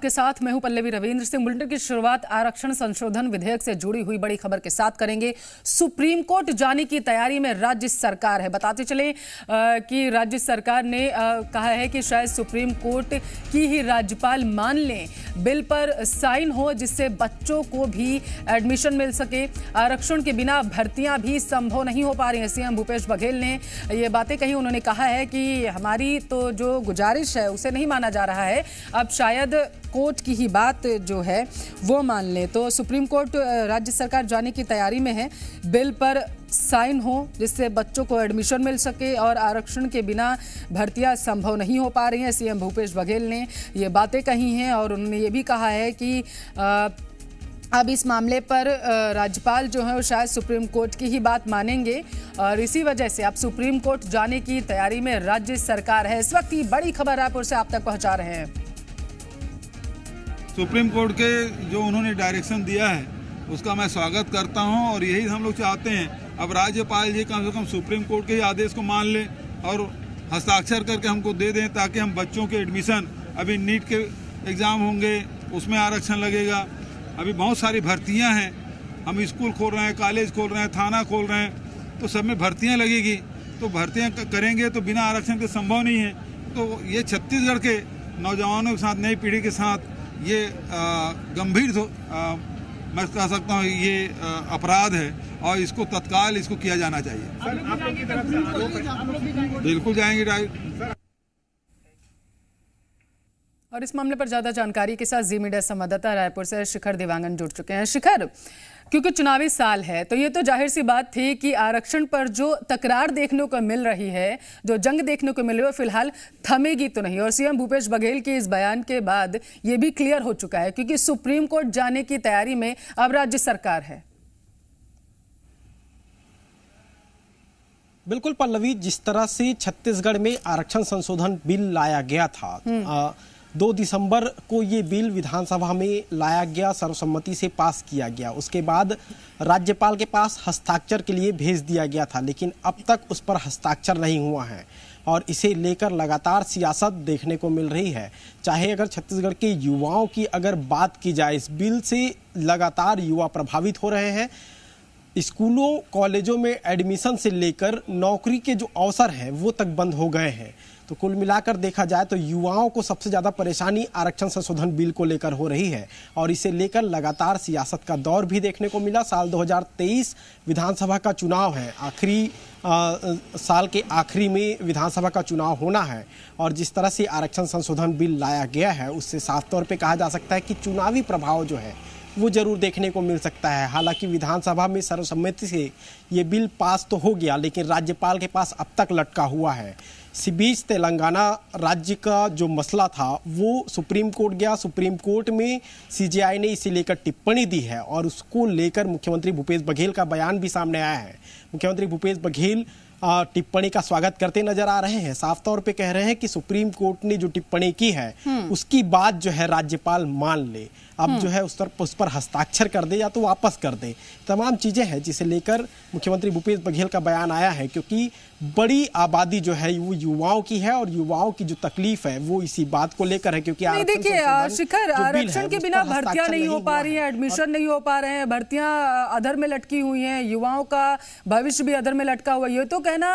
आपके साथ मैं हूं पल्लवी रविंद्र सिंह। बुलेटिन की शुरुआत आरक्षण संशोधन विधेयक से जुड़ी हुई बड़ी खबर के साथ करेंगे। सुप्रीम कोर्ट जाने की तैयारी में राज्य सरकार है। बताते चले कि राज्य सरकार ने कहा है कि शायद सुप्रीम कोर्ट की ही राज्यपाल मान लें, बिल पर साइन हो जिससे बच्चों को भी एडमिशन मिल सके। आरक्षण के बिना भर्तियां भी संभव नहीं हो पा रही हैं। सीएम भूपेश बघेल ने ये बातें कही। उन्होंने कहा है कि हमारी तो जो गुजारिश है उसे नहीं माना जा रहा है, अब शायद कोर्ट की ही बात जो है वो मान ले। तो सुप्रीम कोर्ट राज्य सरकार जाने की तैयारी में है, बिल पर साइन हो जिससे बच्चों को एडमिशन मिल सके और आरक्षण के बिना भर्तियां संभव नहीं हो पा रही हैं। सीएम भूपेश बघेल ने ये बातें कही हैं और उन्होंने ये भी कहा है कि अब इस मामले पर राज्यपाल जो है वो शायद सुप्रीम कोर्ट की ही बात मानेंगे और इसी वजह से अब सुप्रीम कोर्ट जाने की तैयारी में राज्य सरकार है। इस वक्त की बड़ी खबर रायपुर से आप तक पहुंचा रहे हैं। सुप्रीम कोर्ट के जो उन्होंने डायरेक्शन दिया है उसका मैं स्वागत करता हूं और यही हम लोग चाहते हैं। अब राज्यपाल जी कम से कम सुप्रीम कोर्ट के ही आदेश को मान लें और हस्ताक्षर करके हमको दे दें ताकि हम बच्चों के एडमिशन, अभी नीट के एग्ज़ाम होंगे उसमें आरक्षण लगेगा, अभी बहुत सारी भर्तियां हैं, हम स्कूल खोल रहे हैं, कॉलेज खोल रहे हैं, थाना खोल रहे हैं, तो सब में भर्तियां लगेगी। तो भर्तियां करेंगे तो बिना आरक्षण के संभव नहीं है। तो ये छत्तीसगढ़ के नौजवानों के साथ, नई पीढ़ी के साथ ये गंभीर मैं कह सकता हूँ ये अपराध है और इसको तत्काल इसको किया जाना चाहिए। बिल्कुल जाएंगे। और इस मामले पर ज्यादा जानकारी के साथ जी मीडिया संवाददाता रायपुर से शिखर देवांगन जुड़ चुके हैं। शिखर, क्योंकि चुनावी साल है तो ये तो जाहिर सी बात थी कि आरक्षण पर जो तकरार देखने को मिल रही है, जो जंग देखने को मिल रही है, फिलहाल थमेगी तो नहीं। और सीएम भूपेश बघेल के इस बयान के बाद ये भी क्लियर हो चुका है क्योंकि सुप्रीम कोर्ट जाने की तैयारी में अब राज्य सरकार है। बिल्कुल पल्लवी, जिस तरह से छत्तीसगढ़ में आरक्षण संशोधन बिल लाया गया था, 2 दिसंबर को ये बिल विधानसभा में लाया गया, सर्वसम्मति से पास किया गया। उसके बाद राज्यपाल के पास हस्ताक्षर के लिए भेज दिया गया था, लेकिन अब तक उस पर हस्ताक्षर नहीं हुआ है और इसे लेकर लगातार सियासत देखने को मिल रही है। चाहे अगर छत्तीसगढ़ के युवाओं की अगर बात की जाए, इस बिल से लगातार युवा प्रभावित हो रहे हैं। स्कूलों कॉलेजों में एडमिशन से लेकर नौकरी के जो अवसर हैं वो तक बंद हो गए हैं। तो कुल मिलाकर देखा जाए तो युवाओं को सबसे ज़्यादा परेशानी आरक्षण संशोधन बिल को लेकर हो रही है और इसे लेकर लगातार सियासत का दौर भी देखने को मिला। साल 2023 विधानसभा का चुनाव है, आखिरी साल के आखिरी में विधानसभा का चुनाव होना है और जिस तरह से आरक्षण संशोधन बिल लाया गया है उससे साफ तौर पर कहा जा सकता है कि चुनावी प्रभाव जो है वो जरूर देखने को मिल सकता है। हालांकि विधानसभा में सर्वसम्मति से ये बिल पास तो हो गया, लेकिन राज्यपाल के पास अब तक लटका हुआ है। इसी बीच तेलंगाना राज्य का जो मसला था वो सुप्रीम कोर्ट गया। सुप्रीम कोर्ट में सीजेआई ने इसे लेकर टिप्पणी दी है और उसको लेकर मुख्यमंत्री भूपेश बघेल का बयान भी सामने आया है। मुख्यमंत्री भूपेश बघेल टिप्पणी का स्वागत करते नजर आ रहे हैं। साफ तौर पे कह रहे हैं कि सुप्रीम कोर्ट ने जो टिप्पणी की है उसकी बात जो है राज्यपाल मान ले, अब जो है उस पर हस्ताक्षर कर दे या तो वापस कर दे। तमाम चीजें हैं जिसे लेकर मुख्यमंत्री भूपेश बघेल का बयान आया है, क्योंकि बड़ी आबादी जो है वो युवाओं की है और युवाओं की जो तकलीफ है वो इसी बात को लेकर है। क्योंकि देखिए शिखर, आरक्षण के बिना भर्तियां नहीं हो पा रही है, एडमिशन नहीं हो पा रहे हैं, भर्तियां अधर में लटकी हुई हैं, युवाओं का भविष्य भी अधर में लटका हुआ है। ये तो कहना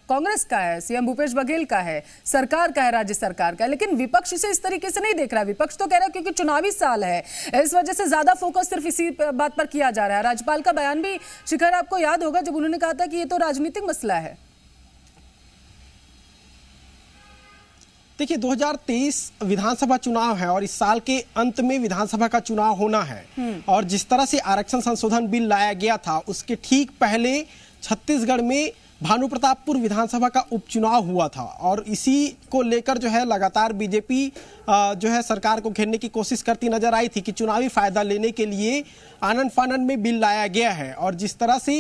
कांग्रेस का है, सीएम भूपेश बघेल का है, सरकार का है, राज्य सरकार का है, लेकिन विपक्ष इसे इस तरीके से नहीं देख रहा। विपक्ष तो कह रहा है क्योंकि चुनावी साल है इस वजह से ज्यादा फोकस सिर्फ इसी बात पर किया जा रहा है। राज्यपाल का बयान भी शिखर आपको याद होगा जब उन्होंने कहा था कि ये तो राजनीतिक मसला है। देखिए 2023 विधानसभा चुनाव है और इस साल के अंत में विधानसभा का चुनाव होना है और जिस तरह से आरक्षण संशोधन बिल लाया गया था उसके ठीक पहले छत्तीसगढ़ में भानुप्रतापपुर विधानसभा का उपचुनाव हुआ था और इसी को लेकर जो है लगातार बीजेपी जो है सरकार को घेरने की कोशिश करती नजर आई थी कि चुनावी फायदा लेने के लिए आनन फानन में बिल लाया गया है। और जिस तरह से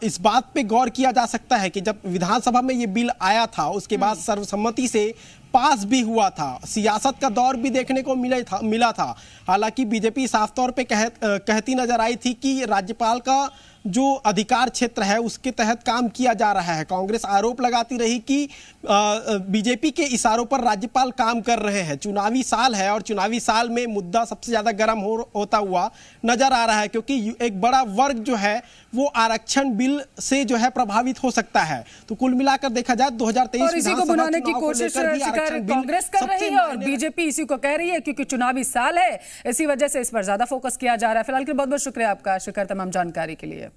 इस बात पे गौर किया जा सकता है कि जब विधानसभा में ये बिल आया था उसके बाद सर्वसम्मति से पास भी हुआ था, सियासत का दौर भी देखने को मिला था। हालांकि बीजेपी साफ तौर पे कहती नजर आई थी कि राज्यपाल का जो अधिकार क्षेत्र है उसके तहत काम किया जा रहा है। कांग्रेस आरोप लगाती रही कि बीजेपी के इशारों पर राज्यपाल काम कर रहे हैं। चुनावी साल है और चुनावी साल में मुद्दा सबसे ज्यादा गर्म होता हुआ नजर आ रहा है, क्योंकि एक बड़ा वर्ग जो है वो आरक्षण बिल से जो है प्रभावित हो सकता है। तो कुल मिलाकर देखा जाए 2023 और इसी को बुलाने की कोशिश कांग्रेस कर रही है और बीजेपी इसी को कह रही है, क्योंकि चुनावी साल है, इसी वजह से इस पर ज्यादा फोकस किया जा रहा है। फिलहाल के बहुत बहुत शुक्रिया आपका शिखर, तमाम जानकारी के लिए।